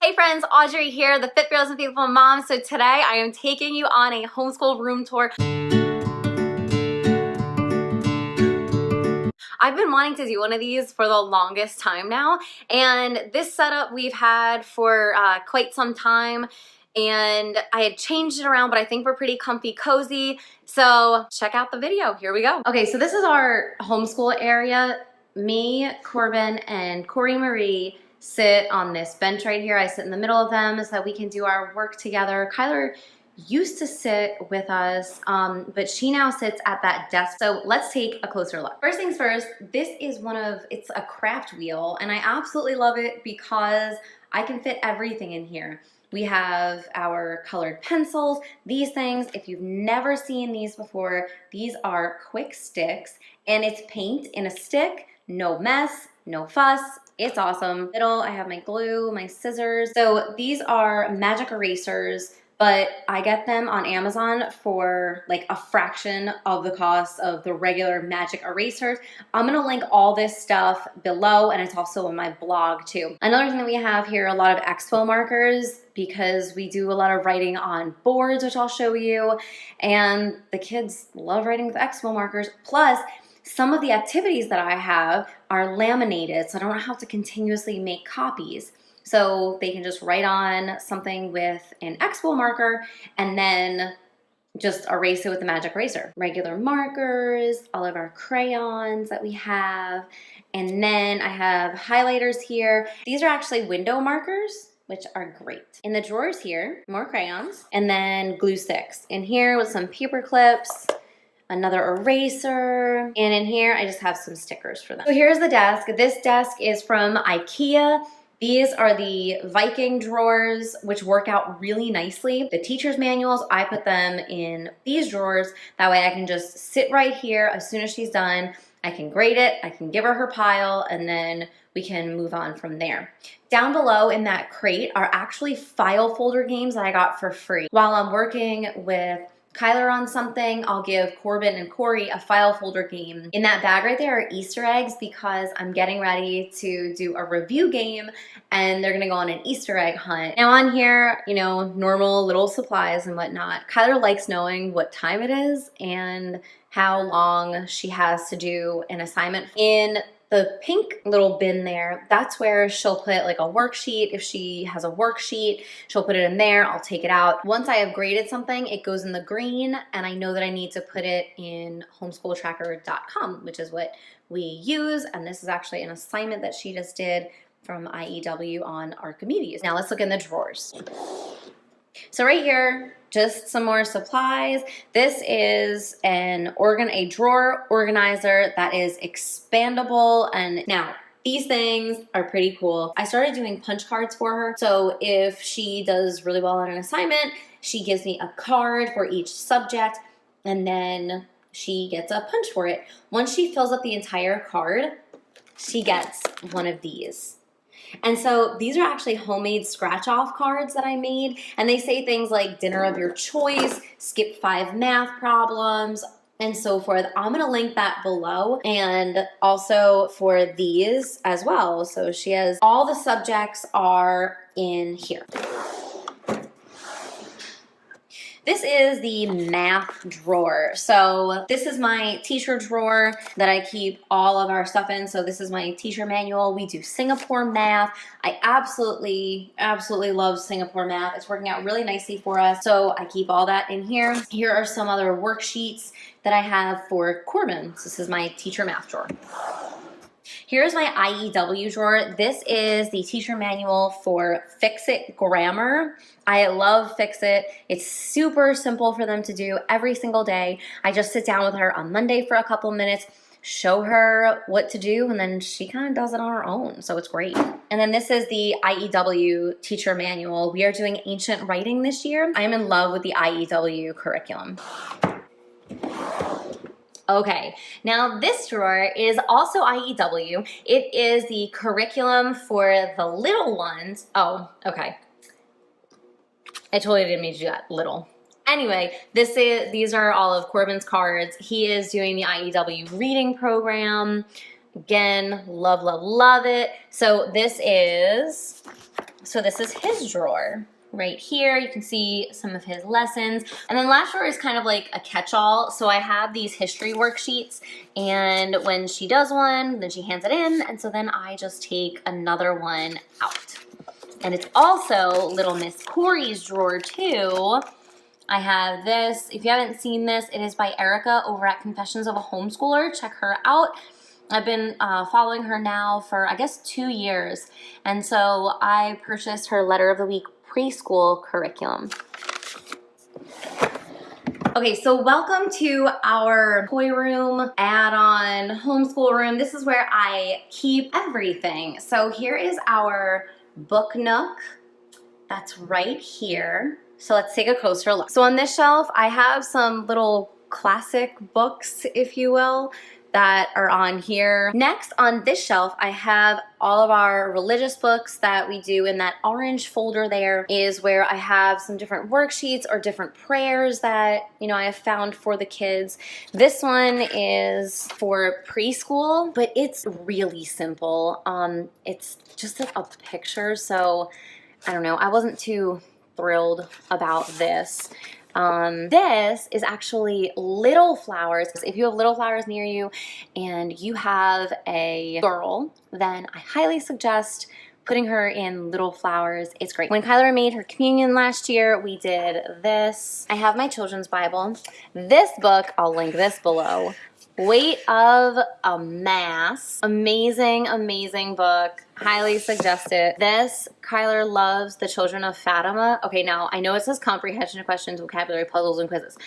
Hey friends, Audrey here, the Fit Girls and Faithful Moms. So today I am taking you on a homeschool room tour. I've been wanting to do one of these for the longest time now, and this setup we've had for quite some time, and I had changed it around, but I think we're pretty comfy cozy. So check out the video, here we go. Okay, so this is our homeschool area. Me, Corbin, and Corey Marie sit on this bench right here. I sit in the middle of them so that we can do our work together. Kyler used to sit with us, but she now sits at that desk. So let's take a closer look. First things first, this is it's a craft wheel, and I absolutely love it because I can fit everything in here. We have our colored pencils, these things. If you've never seen these before, these are quick sticks, and it's paint in a stick, no mess, no fuss. It's awesome. Middle, I have my glue, my scissors. So these are magic erasers, but I get them on Amazon for like a fraction of the cost of the regular magic erasers. I'm gonna link all this stuff below, and it's also on my blog too. Another thing that we have here, a lot of expo markers, because we do a lot of writing on boards, which I'll show you, and the kids love writing with expo markers. Plus, some of the activities that I have are laminated, so I don't have to continuously make copies. So they can just write on something with an expo marker and then just erase it with the magic eraser. Regular markers, all of our crayons that we have, and then I have highlighters here. These are actually window markers, which are great. In the drawers here, more crayons, and then glue sticks. In here with some paper clips, another eraser, and in here I just have some stickers for them. So here's the desk. This desk is from IKEA. These are the Viking drawers, which work out really nicely. The teacher's manuals, I put them in these drawers. That way I can just sit right here. As soon as she's done, I can grade it, I can give her her pile, and then we can move on from there. Down below in that crate are actually file folder games that I got for free. While I'm working with Kyler on something, I'll give Corbin and Corey a file folder game. In that bag right there are Easter eggs because I'm getting ready to do a review game and they're gonna go on an Easter egg hunt. Now on here, you know, normal little supplies and whatnot. Kyler likes knowing what time it is and how long she has to do an assignment. In the pink little bin there, that's where she'll put like a worksheet. If she has a worksheet, she'll put it in there. I'll take it out. Once I have graded something, it goes in the green, and I know that I need to put it in homeschooltracker.com, which is what we use. And this is actually an assignment that she just did from IEW on Archimedes. Now let's look in the drawers. So right here, just some more supplies. This is a drawer organizer that is expandable. And now these things are pretty cool. I started doing punch cards for her. So if she does really well on an assignment, she gives me a card for each subject, and then she gets a punch for it. Once she fills up the entire card, she gets one of these. And so these are actually homemade scratch-off cards that I made, and they say things like dinner of your choice, skip 5 math problems, and so forth. I'm gonna link that below, and also for these as well. So she has, all the subjects are in here. This is the math drawer. So this is my teacher drawer that I keep all of our stuff in. So this is my teacher manual. We do Singapore math. I absolutely love Singapore math. It's working out really nicely for us. So I keep all that in here. Here are some other worksheets that I have for Corbin. So this is my teacher math drawer. Here's my IEW drawer. This is the teacher manual for Fix-It Grammar. I love Fix-It. It's super simple for them to do every single day. I just sit down with her on Monday for a couple minutes, show her what to do, and then she kind of does it on her own, so it's great. And then this is the IEW teacher manual. We are doing ancient writing this year. I am in love with the IEW curriculum. Okay, now this drawer is also IEW. It is the curriculum for the little ones. Oh, okay. I totally didn't mean to do that, little. Anyway, these are all of Corbin's cards. He is doing the IEW reading program. Again, love, love, love it. So this is So this is his drawer. Right here, you can see some of his lessons. And then last drawer is kind of like a catch-all. So I have these history worksheets, and when she does one, then she hands it in, and so then I just take another one out. And it's also little Miss Corey's drawer too. I have this. If you haven't seen this, it is by Erica over at Confessions of a Homeschooler. Check her out. I've been following her now for, I guess, 2 years. And so I purchased her Letter of the Week preschool curriculum. Okay, so welcome to our toy room, add-on, homeschool room. This is where I keep everything. So here is our book nook. That's right here. So let's take a closer look. So on this shelf, I have some little classic books, if you will, that are on here. Next, on this shelf, I have all of our religious books that we do. In that orange folder there is where I have some different worksheets or different prayers that, you know, I have found for the kids. This one is for preschool, but it's really simple. It's just a picture, so I don't know. I wasn't too thrilled about this. This is actually little flowers. If you have little flowers near you and you have a girl, then I highly suggest putting her in little flowers. It's great. When Kyler made her communion last year, we did this. I have my children's Bible. This book, I'll link this below. Weight of a Mass. Amazing, amazing book. Highly suggest it. This, Kyler loves The Children of Fatima. Okay, now I know it says comprehension questions, vocabulary puzzles, and quizzes.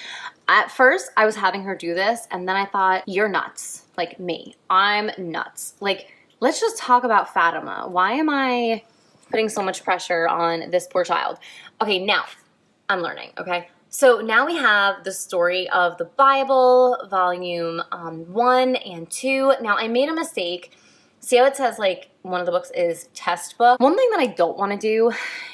At first, I was having her do this, and then I thought, you're nuts. Like me. I'm nuts. Like, let's just talk about Fatima. Why am I putting so much pressure on this poor child? Okay, now, I'm learning, okay? So now we have the story of the Bible, volume 1 and 2. Now I made a mistake. See how it says like one of the books is test book? One thing that I don't want to do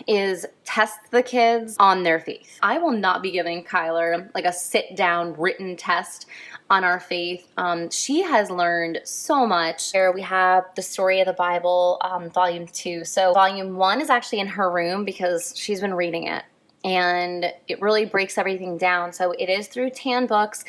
is test the kids on their faith. I will not be giving Kyler like a sit down written test on our faith. She has learned so much. Here we have the story of the Bible, volume 2. So volume 1 is actually in her room because she's been reading it. And it really breaks everything down. So it is through Tan Books.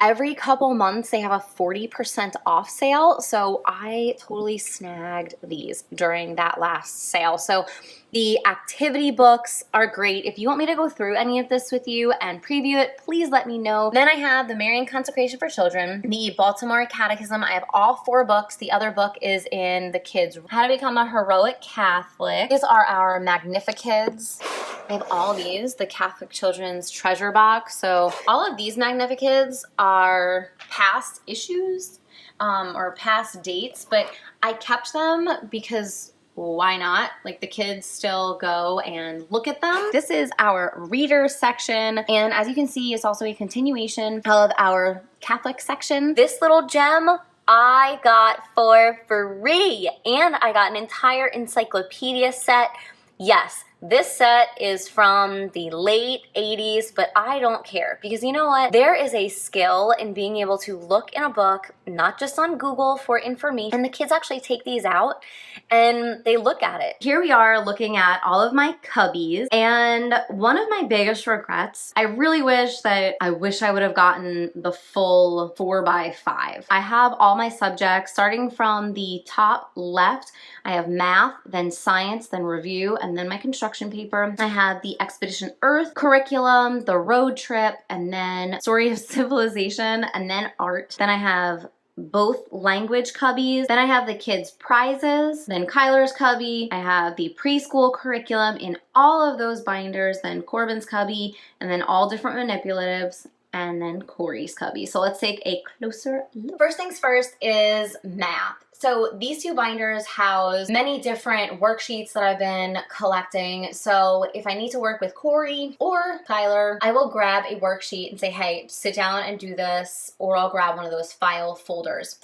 Every couple months they have a 40% off sale. So I totally snagged these during that last sale. So the activity books are great. If you want me to go through any of this with you and preview it, please let me know. Then I have the Marian Consecration for Children, the Baltimore Catechism. I have all 4 books. The other book is in the kids. How to Become a Heroic Catholic. These are our Magnifikids. I have all these, the Catholic Children's Treasure Box. So all of these Magnifikids are past issues or past dates, but I kept them because why not? Like the kids still go and look at them. This is our reader section, and as you can see, it's also a continuation of our Catholic section. This little gem I got for free, and I got an entire encyclopedia set. Yes, this set is from the late 80s, but I don't care because you know what? There is a skill in being able to look in a book, not just on Google for information, and the kids actually take these out and they look at it. Here we are looking at all of my cubbies, and one of my biggest regrets, I really wish I would have gotten the full 4x5. I have all my subjects starting from the top left. I have math, then science, then review, and then my construction paper. I have the Expedition Earth curriculum, the road trip, and then Story of Civilization, and then art. Then I have both language cubbies. Then I have the kids' prizes, then Kyler's cubby. I have the preschool curriculum in all of those binders, then Corbin's cubby, and then all different manipulatives, and then Corey's cubby. So let's take a closer look. First things first is math. So these 2 binders house many different worksheets that I've been collecting. So if I need to work with Corey or Kyler, I will grab a worksheet and say, hey, sit down and do this, or I'll grab one of those file folders.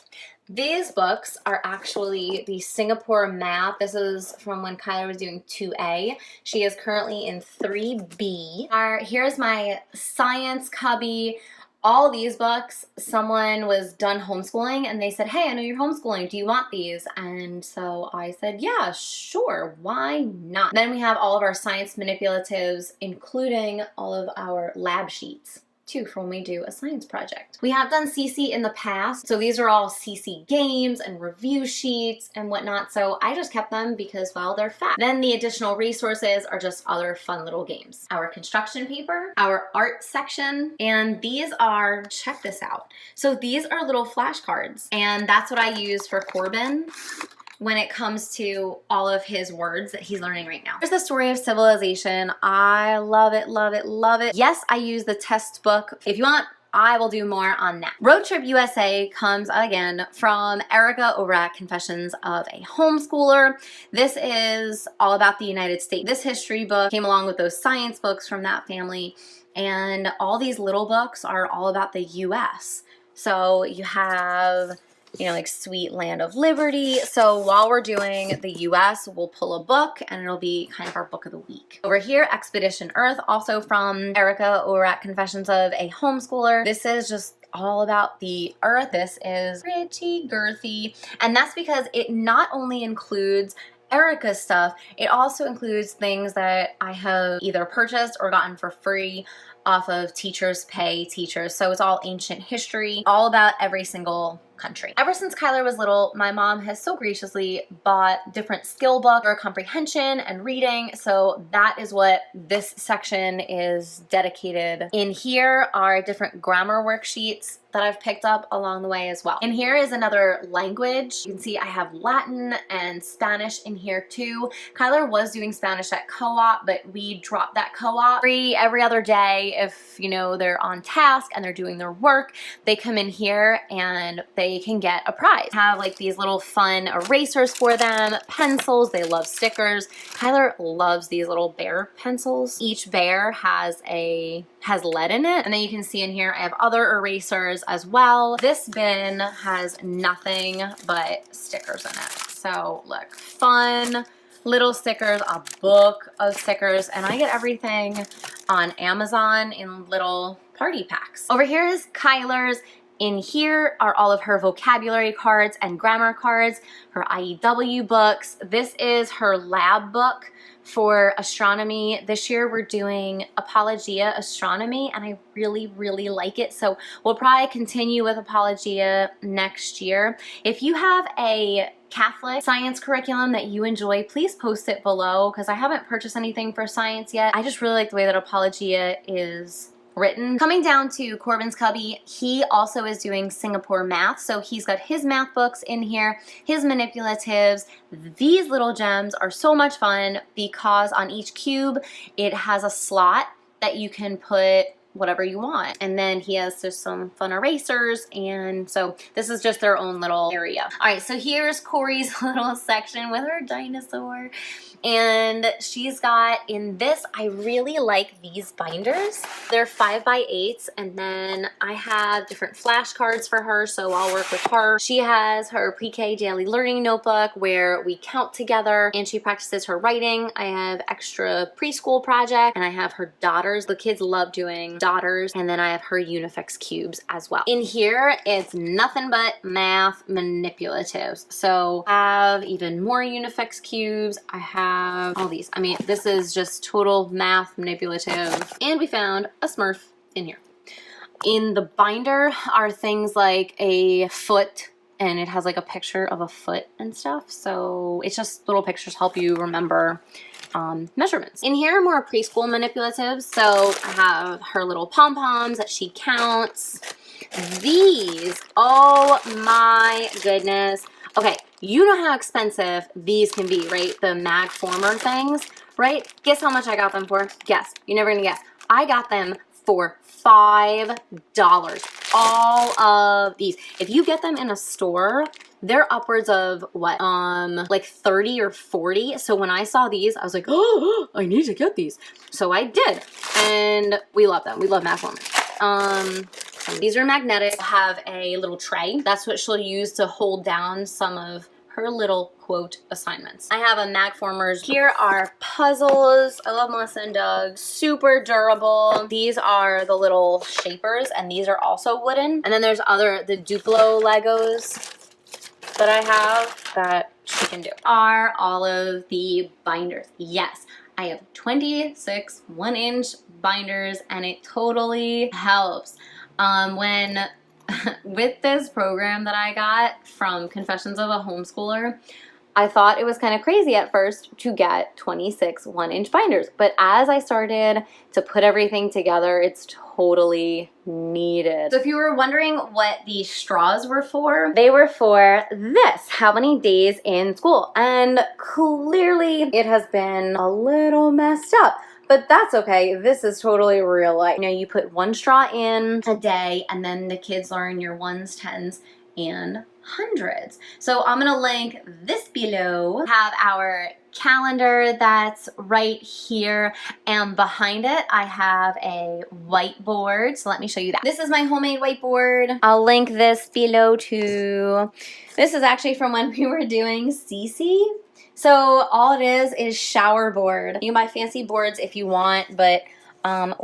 These books are actually the Singapore Math. This is from when Kyler was doing 2A. She is currently in 3B. Here's my science cubby. All these books, someone was done homeschooling and they said, hey, I know you're homeschooling, do you want these? And so I said, yeah, sure, why not? Then we have all of our science manipulatives, including all of our lab sheets too, for when we do a science project. We have done CC in the past, so these are all CC games and review sheets and whatnot, so I just kept them because, well, they're fat. Then the additional resources are just other fun little games. Our construction paper, our art section, and these are, check this out. So these are little flashcards, and that's what I use for Corbin when it comes to all of his words that he's learning right now. Here's the story of civilization. I love it, love it, love it. Yes, I use the test book. If you want, I will do more on that. Road Trip USA comes again from Erica over at Confessions of a Homeschooler. This is all about the United States. This history book came along with those science books from that family, and all these little books are all about the US. So you have, you know, like Sweet Land of Liberty. So while we're doing the US, we'll pull a book and it'll be kind of our book of the week. Over here, Expedition Earth, also from Erica over at Confessions of a Homeschooler. This is just all about the earth. This is pretty girthy. And that's because it not only includes Erica's stuff, it also includes things that I have either purchased or gotten for free off of Teachers Pay Teachers. So it's all ancient history, all about every single country. Ever since Kyler was little, my mom has so graciously bought different skill books for comprehension and reading. So that is what this section is dedicated. In here are different grammar worksheets that I've picked up along the way as well. And here is another language. You can see I have Latin and Spanish in here too. Kyler was doing Spanish at co-op, but we dropped that co-op. Free every other day if, you know, they're on task and they're doing their work, they come in here and they can get a prize. Have like these little fun erasers for them, pencils, they love stickers. Kyler loves these little bear pencils. Each bear has lead in it, and then you can see in here I have other erasers as well. This bin has nothing but stickers in it. So look, fun little stickers, a book of stickers, and I get everything on Amazon in little party packs. Over here is Kyler's. In here are all of her vocabulary cards and grammar cards, her IEW books. This is her lab book for astronomy. This year we're doing Apologia Astronomy, and I really, really like it. So we'll probably continue with Apologia next year. If you have a Catholic science curriculum that you enjoy, please post it below, because I haven't purchased anything for science yet. I just really like the way that Apologia is written. Coming down to Corbin's cubby, he also is doing Singapore math. So he's got his math books in here, his manipulatives. These little gems are so much fun because on each cube, it has a slot that you can put whatever you want. And then he has just some fun erasers, and so this is just their own little area. All right, so here's Corey's little section with her dinosaur. And she's got, in this, I really like these binders. They're 5x8s, and then I have different flashcards for her, so I'll work with her. She has her pre-K daily learning notebook where we count together and she practices her writing. I have extra preschool project, and I have her daughters. The kids love doing daughters, and then I have her Unifix cubes as well. In here, it's nothing but math manipulatives. So I have even more Unifix cubes. I have all these. I mean, this is just total math manipulative. And we found a Smurf in here. In the binder are things like a foot, and it has like a picture of a foot and stuff. So it's just little pictures help you remember measurements. In here are more preschool manipulatives. So I have her little pom-poms that she counts. These, oh my goodness. Okay, you know how expensive these can be, right? The mag former things, right? Guess how much I got them for? Guess. You're never gonna guess. I got them for $5. All of these. If you get them in a store, they're upwards of what? Like 30 or 40. So when I saw these, I was like, oh, I need to get these. So I did. And we love them. We love mag formers. These are magnetic. Have a little tray. That's what she'll use to hold down some of her little quote assignments. I have a Magformers. Here are puzzles. I love Melissa and Doug. Super durable. These are the little shapers, and these are also wooden. And then there's the Duplo Legos that I have that she can do. Are all of the binders. Yes, I have 26 1-inch binders, and it totally helps. When with this program that I got from Confessions of a Homeschooler, I thought it was kind of crazy at first to get 26 1-inch binders, but as I started to put everything together, it's totally needed. So if you were wondering what the straws were for, they were for this, how many days in school, and clearly it has been a little messed up. But that's okay. This is totally real life. You know, you put one straw in a day, and then the kids learn your ones, tens, and hundreds. So I'm gonna link this below. Have our calendar that's right here, and behind it I have a whiteboard. So let me show you that. This is my homemade whiteboard. I'll link this below too. This is actually from when we were doing CC. So all it is shower board. You can buy fancy boards if you want, but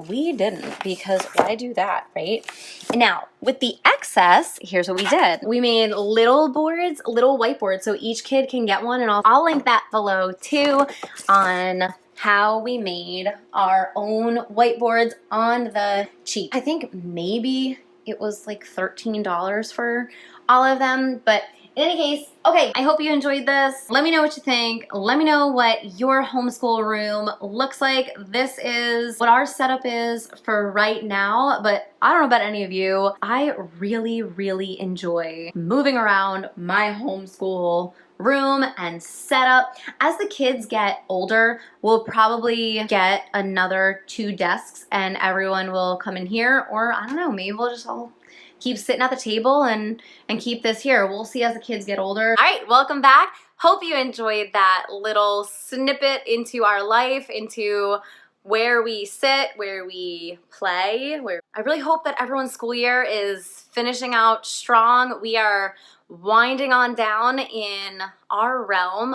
we didn't, because why do that, right? Now, with the excess, here's what we did. We made little boards, little whiteboards, so each kid can get one, and I'll link that below too on how we made our own whiteboards on the cheap. I think maybe it was like $13 for all of them, but in any case, okay, I hope you enjoyed this. Let me know what you think. Let me know what your homeschool room looks like. This is what our setup is for right now, but I don't know about any of you. I really, really enjoy moving around my homeschool room and setup. As the kids get older, we'll probably get another 2 desks and everyone will come in here, or I don't know, maybe we'll just all keep sitting at the table and keep this here. We'll see as the kids get older. All right, welcome back. Hope you enjoyed that little snippet into our life, into where we sit, where we play. I really hope that everyone's school year is finishing out strong. We are winding on down in our realm.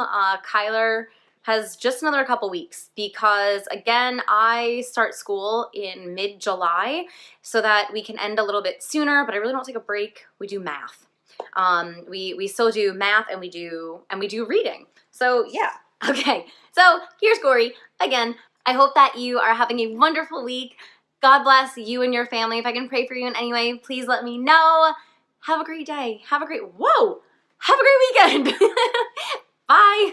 Kyler has just another couple weeks because, again, I start school in mid-July so that we can end a little bit sooner, but I really don't take a break. We do math. We still do math, and we do reading. So yeah, okay. So here's Corey again. I hope that you are having a wonderful week. God bless you and your family. If I can pray for you in any way, please let me know. Have a great day. Have a great weekend. Bye.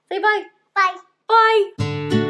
Say bye. Bye. Bye.